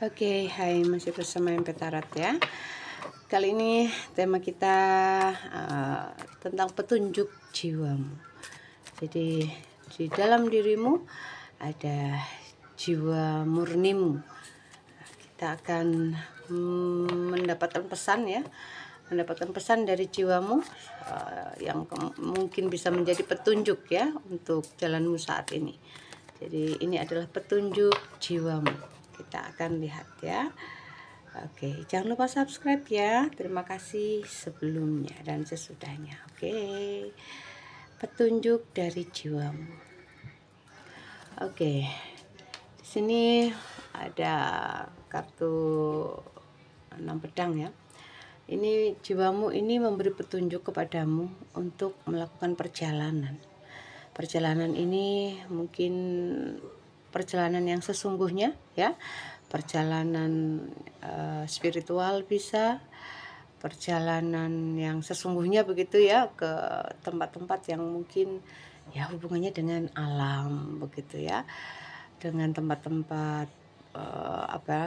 Oke, hai, masih bersama MP Tarot ya. Kali ini tema kita tentang petunjuk jiwamu. Jadi di dalam dirimu ada jiwa murnimu. Kita akan mendapatkan pesan ya, mendapatkan pesan dari jiwamu yang mungkin bisa menjadi petunjuk ya untuk jalanmu saat ini. Jadi ini adalah petunjuk jiwamu. Kita akan lihat ya. Oke, jangan lupa subscribe ya. Terima kasih sebelumnya dan sesudahnya. Oke. Petunjuk dari jiwamu. Oke. Di sini ada kartu 6 pedang ya. Ini jiwamu ini memberi petunjuk kepadamu untuk melakukan perjalanan. Perjalanan ini mungkin perjalanan yang sesungguhnya ya, perjalanan spiritual bisa, perjalanan yang sesungguhnya begitu ya, ke tempat-tempat yang mungkin ya hubungannya dengan alam begitu ya, dengan tempat-tempat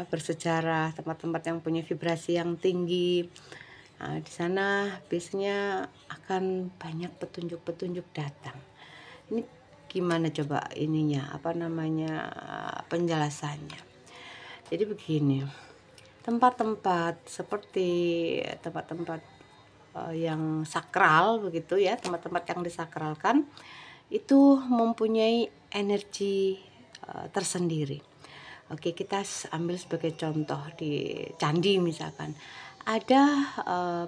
bersejarah, tempat-tempat yang punya vibrasi yang tinggi. Nah, di sana biasanya akan banyak petunjuk-petunjuk datang. Ini gimana coba ininya, penjelasannya. Jadi begini, tempat-tempat seperti tempat-tempat yang sakral begitu ya, tempat-tempat yang disakralkan itu mempunyai energi tersendiri. Oke, kita ambil sebagai contoh di candi misalkan. Ada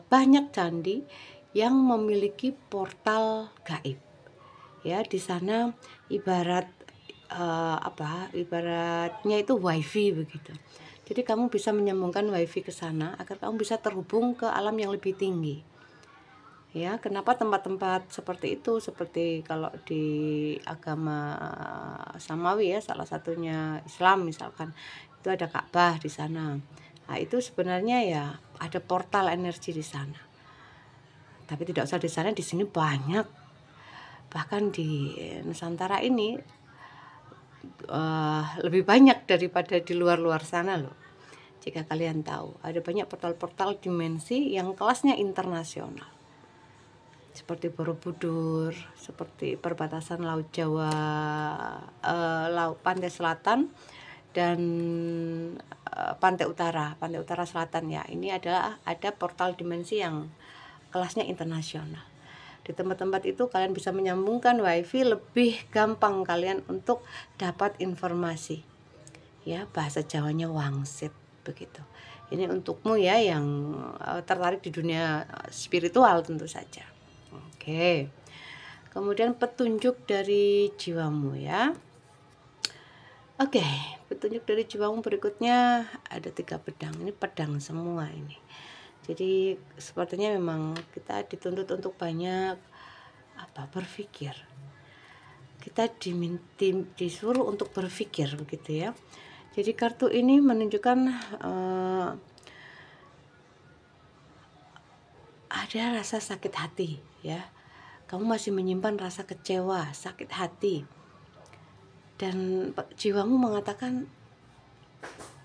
banyak candi yang memiliki portal gaib. Ya, di sana ibaratnya itu wifi begitu. Jadi kamu bisa menyambungkan wifi ke sana agar kamu bisa terhubung ke alam yang lebih tinggi. Ya, kenapa tempat-tempat seperti itu? Seperti kalau di agama Samawi ya, salah satunya Islam misalkan, itu ada Ka'bah di sana. Nah, itu sebenarnya ya ada portal energi di sana. Tapi tidak usah di sana, di sini banyak. Bahkan di Nusantara ini lebih banyak daripada di luar-luar sana loh. Jika kalian tahu, ada banyak portal-portal dimensi yang kelasnya internasional. Seperti Borobudur, seperti perbatasan Laut Jawa, Laut Pantai Selatan dan Pantai Utara Selatan ya. Ini adalah ada portal dimensi yang kelasnya internasional. Di tempat-tempat itu kalian bisa menyambungkan wifi, lebih gampang kalian untuk dapat informasi ya, bahasa Jawanya wangsit begitu. Ini untukmu ya yang tertarik di dunia spiritual tentu saja. Oke, kemudian petunjuk dari jiwamu ya. Oke, petunjuk dari jiwamu berikutnya ada 3 pedang. Ini pedang semua ini. Jadi sepertinya memang kita dituntut untuk banyak berpikir. Kita disuruh untuk berpikir begitu ya. Jadi kartu ini menunjukkan ada rasa sakit hati ya. Kamu masih menyimpan rasa kecewa, sakit hati. Dan jiwamu mengatakan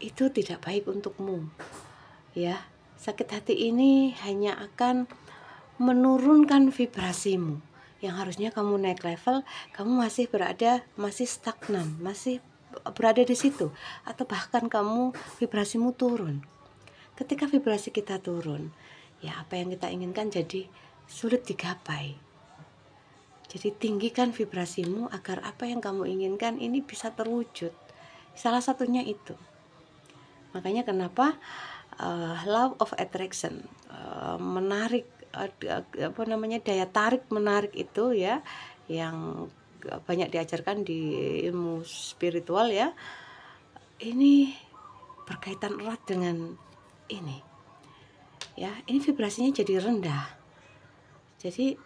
itu tidak baik untukmu. Ya. Sakit hati ini hanya akan menurunkan vibrasimu. Yang harusnya kamu naik level, kamu masih stagnan, masih berada di situ, atau bahkan kamu vibrasimu turun. Ketika vibrasi kita turun, ya apa yang kita inginkan jadi sulit digapai. Jadi tinggikan vibrasimu agar apa yang kamu inginkan ini bisa terwujud. Salah satunya itu. Makanya kenapa law of attraction menarik, daya tarik menarik itu ya, yang banyak diajarkan di ilmu spiritual ya, ini berkaitan erat dengan ini ya. Ini vibrasinya jadi rendah, jadi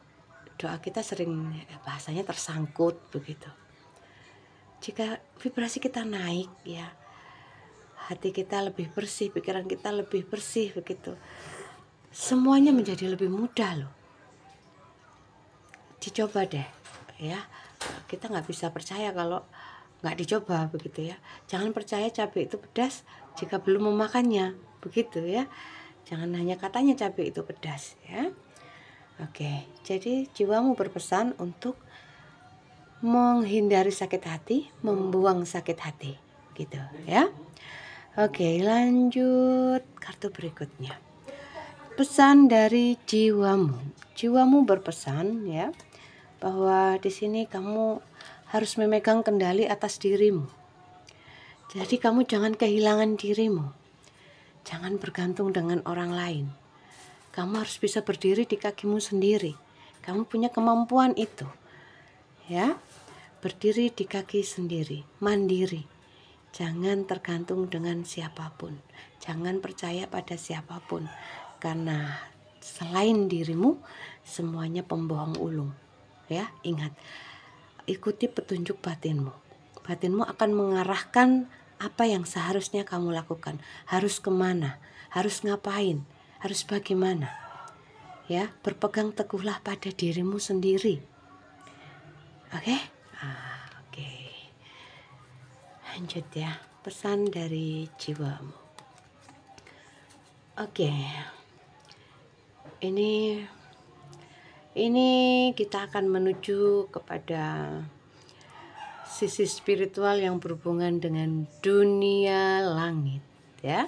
doa kita sering bahasanya tersangkut begitu. Jika vibrasi kita naik ya, hati kita lebih bersih, pikiran kita lebih bersih begitu, semuanya menjadi lebih mudah loh. Dicoba deh ya. Kita nggak bisa percaya kalau nggak dicoba begitu ya. Jangan percaya cabai itu pedas jika belum memakannya, begitu ya. Jangan hanya katanya cabai itu pedas ya. Oke, jadi jiwamu berpesan untuk menghindari sakit hati, membuang sakit hati, gitu ya. Oke, lanjut kartu berikutnya. Pesan dari jiwamu. Jiwamu berpesan ya bahwa di sini kamu harus memegang kendali atas dirimu. Jadi kamu jangan kehilangan dirimu. Jangan bergantung dengan orang lain. Kamu harus bisa berdiri di kakimu sendiri. Kamu punya kemampuan itu. Ya. Berdiri di kaki sendiri, mandiri. Jangan tergantung dengan siapapun. Jangan percaya pada siapapun. Karena selain dirimu, semuanya pembohong ulung. Ya, ingat. Ikuti petunjuk batinmu. Batinmu akan mengarahkan apa yang seharusnya kamu lakukan. Harus kemana, harus ngapain, harus bagaimana. Ya, berpegang teguhlah pada dirimu sendiri. Oke? Oke. Lanjut ya, pesan dari jiwamu. Oke. Ini kita akan menuju kepada sisi spiritual yang berhubungan dengan dunia langit ya.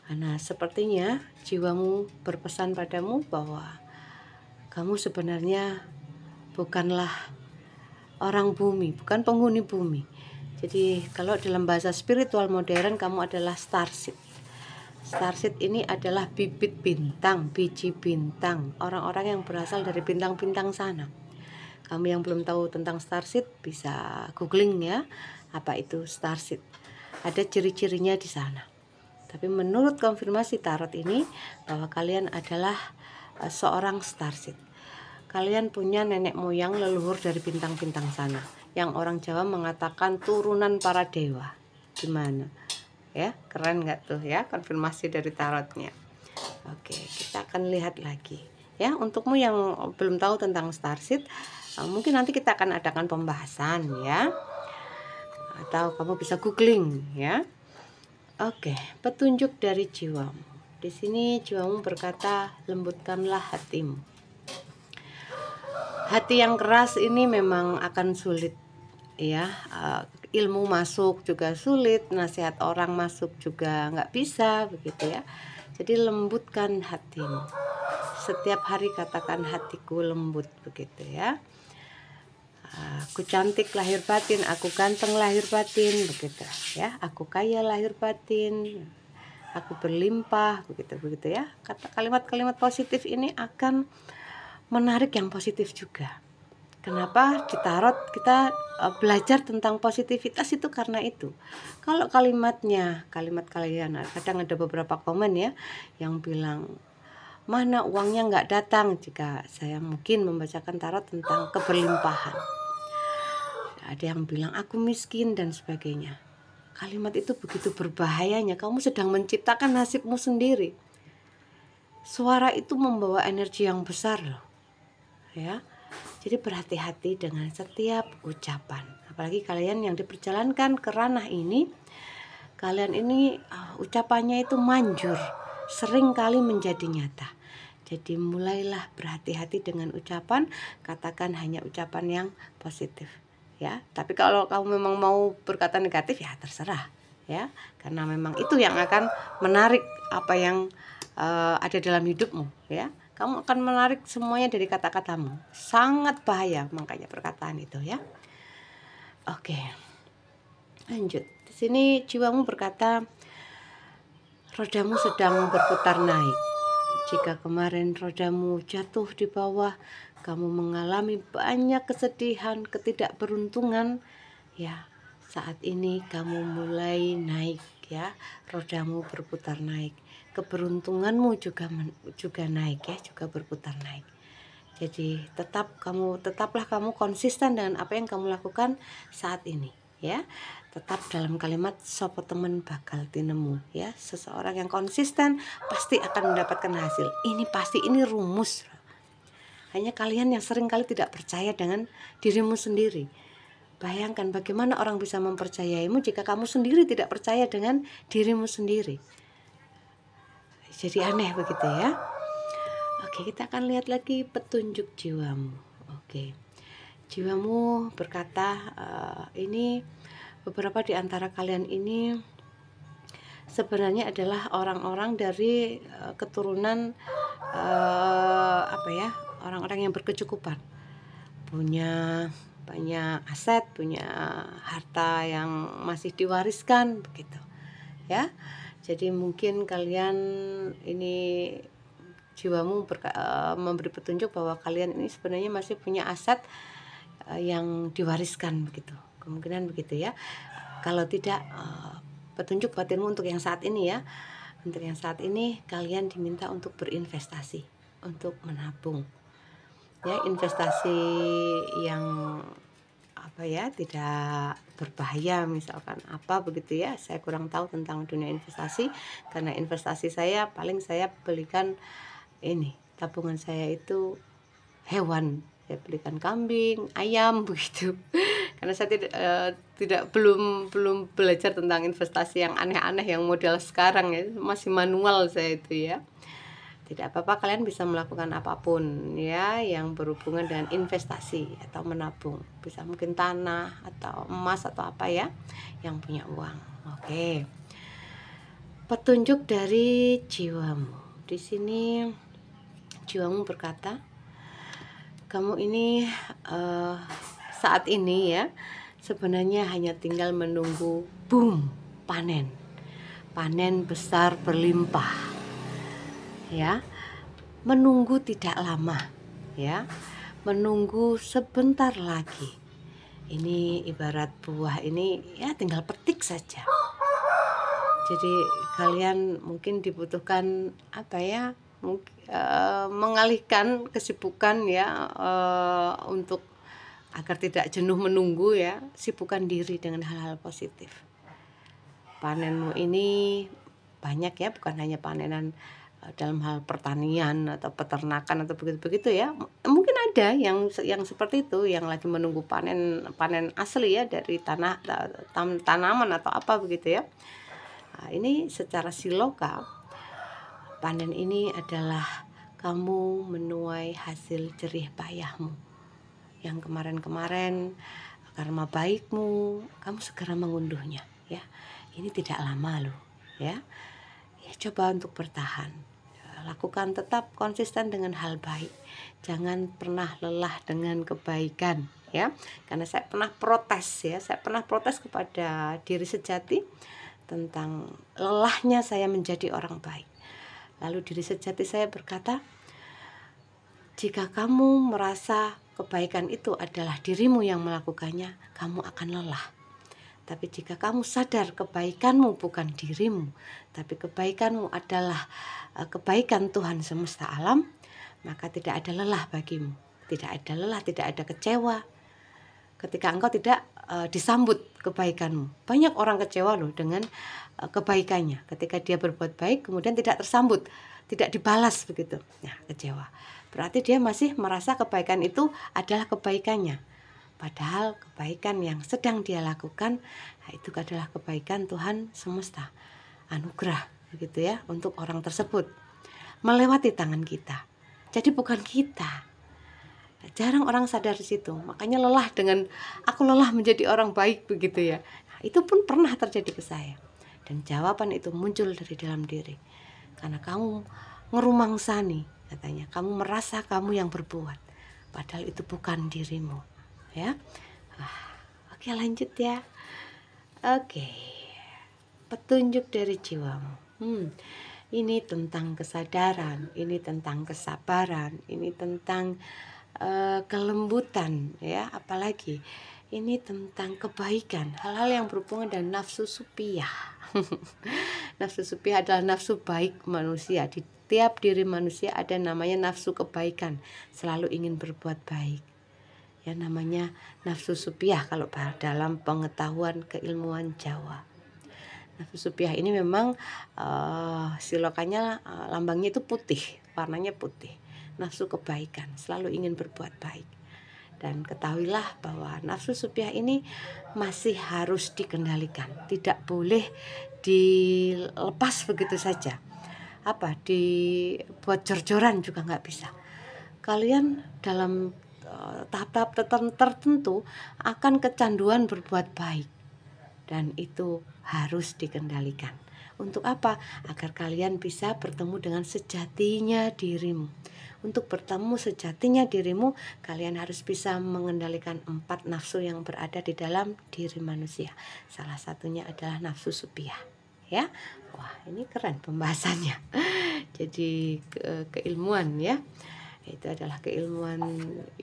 Karena sepertinya jiwamu berpesan padamu bahwa kamu sebenarnya bukanlah orang bumi, bukan penghuni bumi. Jadi kalau dalam bahasa spiritual modern kamu adalah starseed. Starseed ini adalah bibit bintang, biji bintang, orang-orang yang berasal dari bintang-bintang sana. Kamu yang belum tahu tentang starseed bisa googling ya, apa itu starseed. Ada ciri-cirinya di sana. Tapi menurut konfirmasi tarot ini bahwa kalian adalah seorang starseed. Kalian punya nenek moyang leluhur dari bintang-bintang sana, yang orang Jawa mengatakan turunan para dewa. Gimana? Ya, keren nggak tuh ya konfirmasi dari tarotnya. Oke, kita akan lihat lagi. Ya, untukmu yang belum tahu tentang starseed, mungkin nanti kita akan adakan pembahasan ya. Atau kamu bisa googling ya. Oke, petunjuk dari jiwamu. Di sini jiwamu berkata, lembutkanlah hatimu. Hati yang keras ini memang akan sulit ya. Ilmu masuk juga sulit, nasihat orang masuk juga nggak bisa begitu ya. Jadi lembutkan hatimu. Setiap hari katakan hatiku lembut begitu ya. Aku cantik lahir batin, aku ganteng lahir batin begitu ya. Aku kaya lahir batin, aku berlimpah begitu ya. Kata kalimat-kalimat positif ini akan menarik yang positif juga. Kenapa di tarot kita belajar tentang positivitas itu karena itu. Kalau kalimat kalian, kadang ada beberapa komen ya yang bilang mana uangnya nggak datang jika saya mungkin membacakan tarot tentang keberlimpahan. Ada yang bilang aku miskin dan sebagainya. Kalimat itu begitu berbahayanya. Kamu sedang menciptakan nasibmu sendiri. Suara itu membawa energi yang besar loh. Ya, jadi berhati-hati dengan setiap ucapan. Apalagi kalian yang diperjalankan ke ranah ini, kalian ini ucapannya itu manjur, sering kali menjadi nyata. Jadi mulailah berhati-hati dengan ucapan, katakan hanya ucapan yang positif. Ya, tapi kalau kamu memang mau berkata negatif ya terserah ya, karena memang itu yang akan menarik apa yang ada dalam hidupmu ya. Kamu akan menarik semuanya dari kata-katamu. Sangat bahaya makanya perkataan itu ya. Oke. Lanjut. Di sini jiwamu berkata rodamu sedang berputar naik. Jika kemarin rodamu jatuh di bawah, kamu mengalami banyak kesedihan, ketidakberuntungan, ya. Saat ini kamu mulai naik ya. Rodamu berputar naik. Keberuntunganmu juga naik ya, juga berputar naik. Jadi tetaplah kamu konsisten dengan apa yang kamu lakukan saat ini ya. Tetap dalam kalimat sopo temen bakal tinemu ya. Seseorang yang konsisten pasti akan mendapatkan hasil. Ini rumus. Hanya kalian yang seringkali tidak percaya dengan dirimu sendiri. Bayangkan bagaimana orang bisa mempercayaimu jika kamu sendiri tidak percaya dengan dirimu sendiri. Jadi aneh begitu ya. Oke, kita akan lihat lagi petunjuk jiwamu. Oke, jiwamu berkata, ini beberapa di antara kalian ini sebenarnya adalah orang-orang dari keturunan orang-orang yang berkecukupan, punya banyak aset, punya harta yang masih diwariskan begitu ya. Jadi mungkin kalian ini jiwamu memberi petunjuk bahwa kalian ini sebenarnya masih punya aset yang diwariskan begitu, kemungkinan begitu ya. Kalau tidak, petunjuk batinmu untuk yang saat ini ya, untuk yang saat ini kalian diminta untuk berinvestasi, untuk menabung ya, investasi yang tidak berbahaya, misalkan apa begitu ya. Saya kurang tahu tentang dunia investasi, karena investasi saya paling saya belikan ini, tabungan saya itu hewan, saya belikan kambing, ayam begitu. Karena saya belum belajar tentang investasi yang aneh-aneh yang model sekarang ya, masih manual saya itu ya. Tidak apa-apa, kalian bisa melakukan apapun ya yang berhubungan dengan investasi atau menabung. Bisa mungkin tanah atau emas atau apa ya yang punya uang. Oke. Petunjuk dari jiwamu. Di sini jiwamu berkata, kamu ini saat ini ya sebenarnya hanya tinggal menunggu boom, panen besar berlimpah ya. Menunggu tidak lama ya, menunggu sebentar lagi. Ini ibarat buah ini ya tinggal petik saja. Jadi kalian mungkin dibutuhkan mengalihkan kesibukan ya, untuk agar tidak jenuh menunggu ya, sibukkan diri dengan hal-hal positif. Panenmu ini banyak ya, bukan hanya panenan dalam hal pertanian atau peternakan atau begitu-begitu ya. Mungkin ada yang seperti itu, yang lagi menunggu panen asli ya dari tanaman atau apa begitu ya. Nah, ini secara siloka, panen ini adalah kamu menuai hasil jerih payahmu yang kemarin-kemarin, karma baikmu, kamu segera mengunduhnya ya. Ini tidak lama loh ya. Ya, coba untuk bertahan, lakukan tetap konsisten dengan hal baik, jangan pernah lelah dengan kebaikan ya. Karena saya pernah protes kepada diri sejati tentang lelahnya saya menjadi orang baik. Lalu diri sejati saya berkata, jika kamu merasa kebaikan itu adalah dirimu yang melakukannya, kamu akan lelah. Tapi jika kamu sadar kebaikanmu bukan dirimu, tapi kebaikanmu adalah kebaikan Tuhan semesta alam, maka tidak ada lelah bagimu. Tidak ada lelah, tidak ada kecewa ketika engkau tidak disambut kebaikanmu. Banyak orang kecewa loh dengan kebaikannya. Ketika dia berbuat baik kemudian tidak tersambut, tidak dibalas begitu. Nah, kecewa. Berarti dia masih merasa kebaikan itu adalah kebaikannya. Padahal kebaikan yang sedang dia lakukan, itu adalah kebaikan Tuhan semesta, anugerah begitu ya untuk orang tersebut, melewati tangan kita. Jadi bukan kita. Jarang orang sadar di situ. Makanya aku lelah menjadi orang baik begitu ya. Nah, itu pun pernah terjadi ke saya. Dan jawaban itu muncul dari dalam diri. Karena kamu ngerumangsani, katanya, kamu merasa kamu yang berbuat, padahal itu bukan dirimu. Ya, oke, lanjut ya. Oke, petunjuk dari jiwamu. Ini tentang kesadaran, ini tentang kesabaran, ini tentang kelembutan ya, apalagi ini tentang kebaikan, hal-hal yang berhubungan dengan nafsu supiah. Nafsu supiah adalah nafsu baik manusia. Di tiap diri manusia ada namanya nafsu kebaikan, selalu ingin berbuat baik. Ya, namanya nafsu supiah kalau dalam pengetahuan keilmuan Jawa. Nafsu supiah ini memang silokannya, lambangnya itu putih, warnanya putih. Nafsu kebaikan, selalu ingin berbuat baik. Dan ketahuilah bahwa nafsu supiah ini masih harus dikendalikan, tidak boleh dilepas begitu saja. Dibuat jor-joran juga nggak bisa. Kalian dalam tahap-tahap tertentu akan kecanduan berbuat baik, dan itu harus dikendalikan. Untuk apa? Agar kalian bisa bertemu dengan sejatinya dirimu. Untuk bertemu sejatinya dirimu, kalian harus bisa mengendalikan 4 nafsu yang berada di dalam diri manusia. Salah satunya adalah nafsu supiah, ya. Wah, ini keren pembahasannya. Jadi keilmuan, ya. Itu adalah keilmuan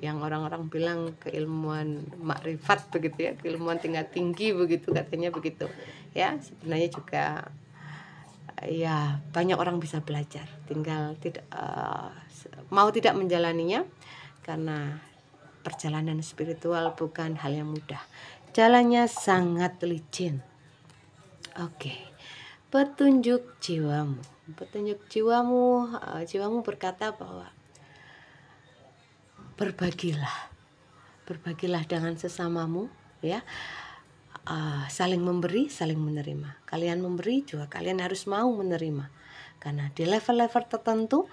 yang orang-orang bilang keilmuan makrifat begitu, ya, keilmuan tingkat tinggi begitu, katanya begitu, ya. Sebenarnya juga ya banyak orang bisa belajar, tinggal tidak mau tidak menjalaninya, karena perjalanan spiritual bukan hal yang mudah, jalannya sangat licin. Oke, petunjuk jiwamu. Petunjuk jiwamu berkata bahwa berbagilah dengan sesamamu, ya. Saling memberi, saling menerima. Kalian memberi juga kalian harus mau menerima, karena di level-level tertentu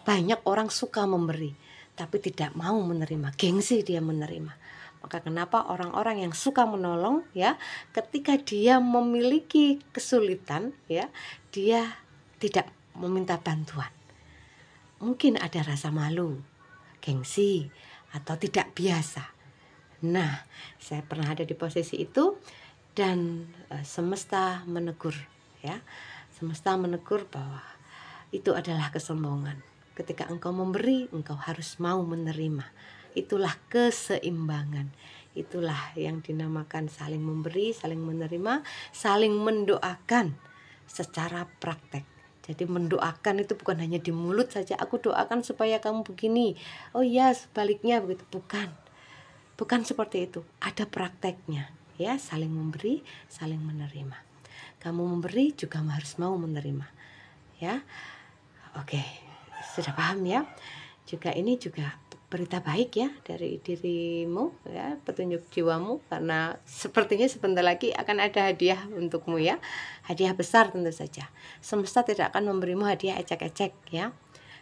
banyak orang suka memberi tapi tidak mau menerima, gengsi dia menerima. Maka kenapa orang-orang yang suka menolong, ya, ketika dia memiliki kesulitan, ya, dia tidak meminta bantuan. Mungkin ada rasa malu, gengsi, atau tidak biasa. Nah, saya pernah ada di posisi itu, dan semesta menegur, ya. Semesta menegur bahwa itu adalah kesombongan. Ketika engkau memberi, engkau harus mau menerima. Itulah keseimbangan. Itulah yang dinamakan saling memberi, saling menerima, saling mendoakan secara praktek. Jadi mendoakan itu bukan hanya di mulut saja, aku doakan supaya kamu begini, oh iya sebaliknya begitu, bukan seperti itu. Ada prakteknya, ya. Saling memberi, saling menerima. Kamu memberi juga harus mau menerima, ya. Oke, sudah paham, ya. Juga ini juga berita baik, ya, dari dirimu, ya, petunjuk jiwamu, karena sepertinya sebentar lagi akan ada hadiah untukmu, ya. Hadiah besar tentu saja. Semesta tidak akan memberimu hadiah ecek-ecek, ya.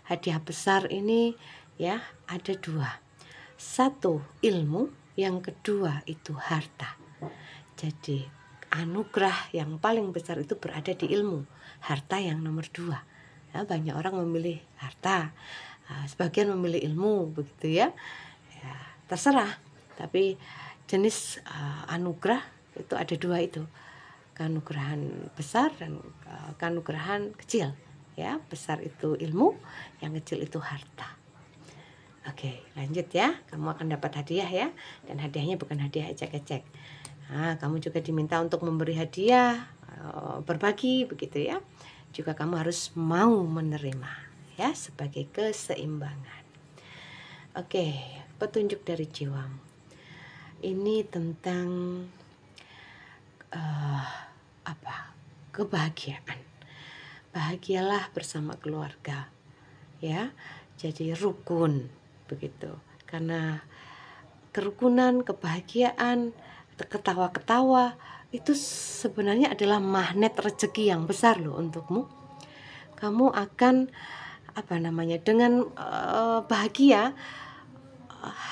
Hadiah besar ini, ya, ada 2. 1 ilmu, yang kedua itu harta. Jadi anugerah yang paling besar itu berada di ilmu, harta yang nomor 2. Ya, banyak orang memilih harta, sebagian memilih ilmu, begitu, ya. Ya, terserah. Tapi jenis anugerah itu ada 2 itu, keanugerahan besar dan keanugerahan kecil, ya. Besar itu ilmu, yang kecil itu harta. Oke, lanjut, ya. Kamu akan dapat hadiah, ya. Dan hadiahnya bukan hadiah ecek-ecek. Nah, kamu juga diminta untuk memberi hadiah, berbagi, begitu, ya. Juga kamu harus mau menerima, ya, sebagai keseimbangan. Oke, petunjuk dari jiwamu. Ini tentang kebahagiaan. Bahagialah bersama keluarga, ya. Jadi rukun, begitu. Karena kerukunan, kebahagiaan, ketawa-ketawa itu sebenarnya adalah magnet rezeki yang besar loh untukmu. Kamu akan dengan bahagia,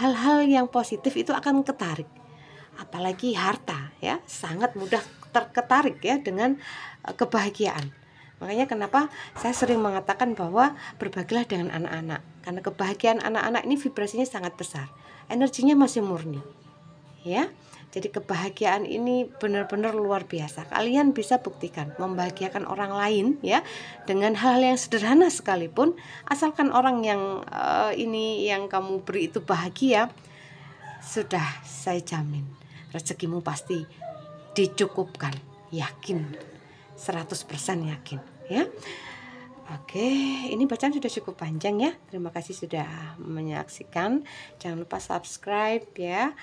hal-hal yang positif itu akan ketarik. Apalagi harta, ya, sangat mudah terketarik, ya, dengan kebahagiaan. Makanya kenapa saya sering mengatakan bahwa berbagilah dengan anak-anak, karena kebahagiaan anak-anak ini vibrasinya sangat besar, energinya masih murni, ya. Jadi kebahagiaan ini benar-benar luar biasa. Kalian bisa buktikan membahagiakan orang lain, ya, dengan hal-hal yang sederhana sekalipun, asalkan orang yang yang kamu beri itu bahagia, sudah saya jamin rezekimu pasti dicukupkan, yakin, 100% yakin, ya. Oke, ini bacaan sudah cukup panjang, ya. Terima kasih sudah menyaksikan. Jangan lupa subscribe, ya.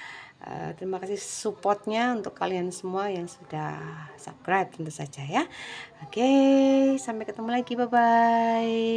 Terima kasih supportnya untuk kalian semua yang sudah subscribe tentu saja, ya. Oke, sampai ketemu lagi, bye bye.